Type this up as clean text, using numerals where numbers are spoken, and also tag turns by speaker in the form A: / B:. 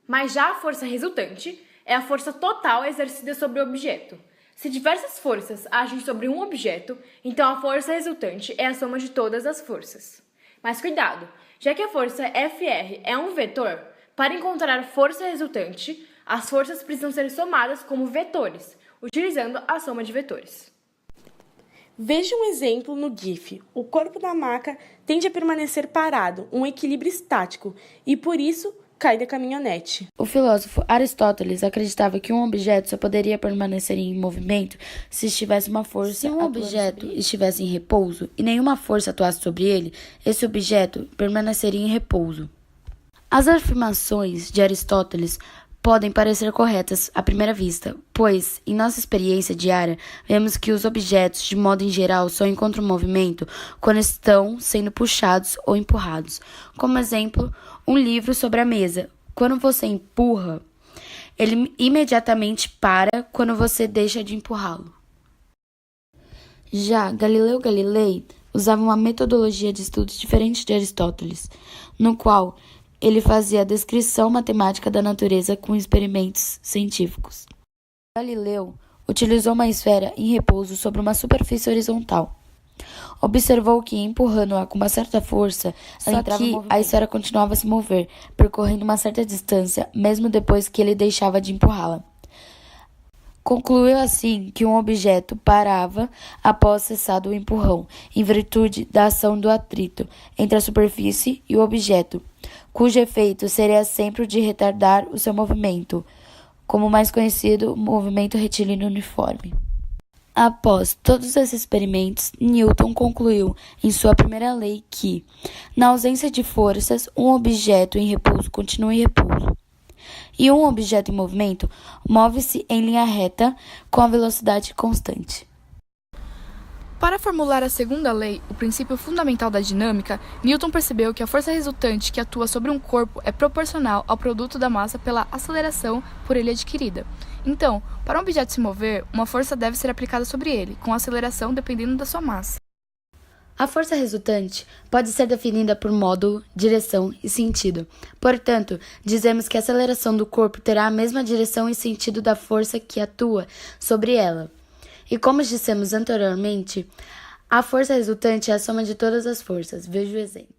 A: Mas já a força resultante é a força total exercida sobre o objeto. Se diversas forças agem sobre um objeto, então a força resultante é a soma de todas as forças. Mas cuidado, já que a força Fr é um vetor, para encontrar a força resultante, as forças precisam ser somadas como vetores, utilizando a soma de vetores.
B: Veja um exemplo no GIF. O corpo da maca tende a permanecer parado, um equilíbrio estático, e por isso cai da caminhonete.
C: O filósofo Aristóteles acreditava que um objeto só poderia permanecer em movimento se estivesse uma força. Se um objeto estivesse em repouso e nenhuma força atuasse sobre ele, esse objeto permaneceria em repouso. As afirmações de Aristóteles podem parecer corretas à primeira vista, pois, em nossa experiência diária, vemos que os objetos, de modo em geral, só encontram movimento quando estão sendo puxados ou empurrados. Como exemplo, um livro sobre a mesa. Quando você empurra, ele imediatamente para quando você deixa de empurrá-lo. Já Galileu Galilei usava uma metodologia de estudos diferente de Aristóteles, no qual ele fazia a descrição matemática da natureza com experimentos científicos. Galileu utilizou uma esfera em repouso sobre uma superfície horizontal. Observou que, empurrando-a com uma certa força, a esfera continuava a se mover, percorrendo uma certa distância, mesmo depois que ele deixava de empurrá-la. Concluiu assim que um objeto parava após cessado o empurrão, em virtude da ação do atrito entre a superfície e o objeto, cujo efeito seria sempre o de retardar o seu movimento, como mais conhecido, movimento retilíneo uniforme. Após todos esses experimentos, Newton concluiu em sua primeira lei que, na ausência de forças, um objeto em repouso continua em repouso. E um objeto em movimento move-se em linha reta com a velocidade constante.
D: Para formular a segunda lei, o princípio fundamental da dinâmica, Newton percebeu que a força resultante que atua sobre um corpo é proporcional ao produto da massa pela aceleração por ele adquirida. Então, para um objeto se mover, uma força deve ser aplicada sobre ele, com aceleração dependendo da sua massa.
C: A força resultante pode ser definida por módulo, direção e sentido. Portanto, dizemos que a aceleração do corpo terá a mesma direção e sentido da força que atua sobre ela. E como dissemos anteriormente, a força resultante é a soma de todas as forças. Veja o exemplo.